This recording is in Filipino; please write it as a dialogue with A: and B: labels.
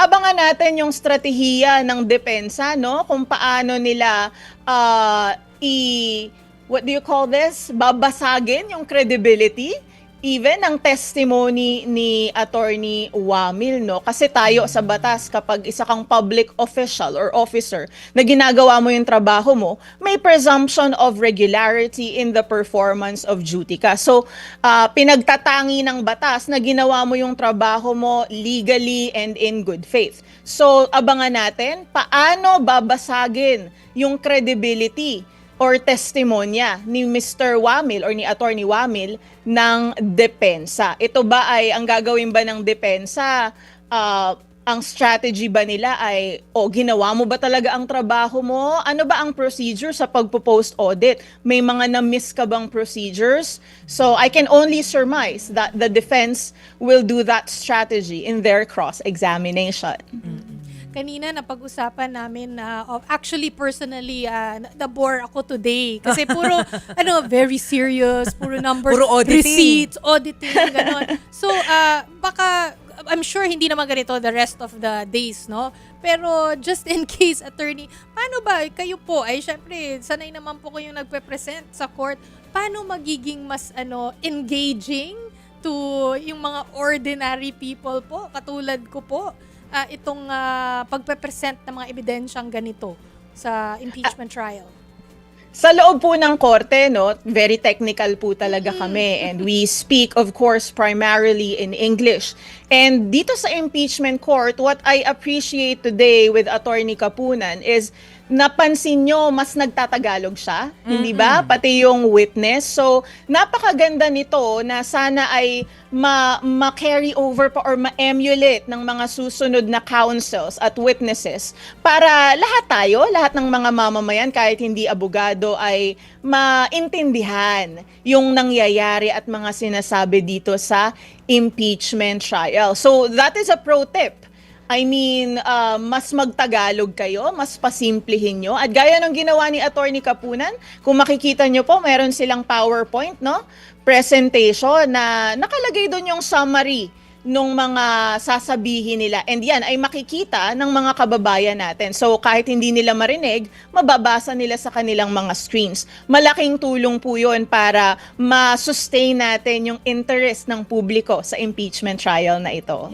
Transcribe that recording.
A: abangan natin yung strategiya ng depensa, no? Kung paano nila what do you call this? Babasagin yung credibility even ang testimony ni Attorney Wamil, no? Kasi tayo sa batas, kapag isa kang public official or officer na ginagawa mo yung trabaho mo, may presumption of regularity in the performance of duty ka. So, pinagtatangi ng batas na ginawa mo yung trabaho mo legally and in good faith. So, abangan natin paano babasagin yung credibility or testimonya ni Mr. Wamil or ni Attorney Wamil ng depensa. Ito ba ay ang gagawin ba ng depensa? Ang strategy ba nila ay, ginawa mo ba talaga ang trabaho mo? Ano ba ang procedure sa pagpo-post audit? May mga na-miss ka bang procedures? So I can only surmise that the defense will do that strategy in their cross-examination.
B: Kanina napag-usapan namin na actually personally nabore ako today kasi puro very serious, puro numbers,
C: Puro auditing.
B: receipts, auditing, ganon. So baka I'm sure hindi naman ganito the rest of the days, no? Pero just in case, attorney, paano ba kayo po ay syempre sanay naman po kayong nagpe-present sa court, paano magiging mas engaging to yung mga ordinary people po katulad ko po? Itong pagpe-present ng mga ebidensyang ganito sa impeachment trial?
A: Sa loob po ng korte, no, very technical po talaga kami, and we speak, of course, primarily in English. And dito sa impeachment court, what I appreciate today with Attorney Kapunan is napansin nyo, mas nagtatagalog siya, hindi ba? Pati yung witness. So, napakaganda nito na sana ay ma-carry over pa or ma-emulate ng mga susunod na counsels at witnesses para lahat ng mga mamamayan, kahit hindi abogado, ay maintindihan yung nangyayari at mga sinasabi dito sa impeachment trial. So, that is a pro tip. I mean, mas magtagalog kayo, mas pasimplihin nyo. At gaya ng ginawa ni Attorney Kapunan, kung makikita nyo po, meron silang PowerPoint, no? Presentation na nakalagay doon yung summary nung mga sasabihin nila. And yan ay makikita ng mga kababayan natin. So kahit hindi nila marinig, mababasa nila sa kanilang mga screens. Malaking tulong po yun para ma-sustain natin yung interest ng publiko sa impeachment trial na ito.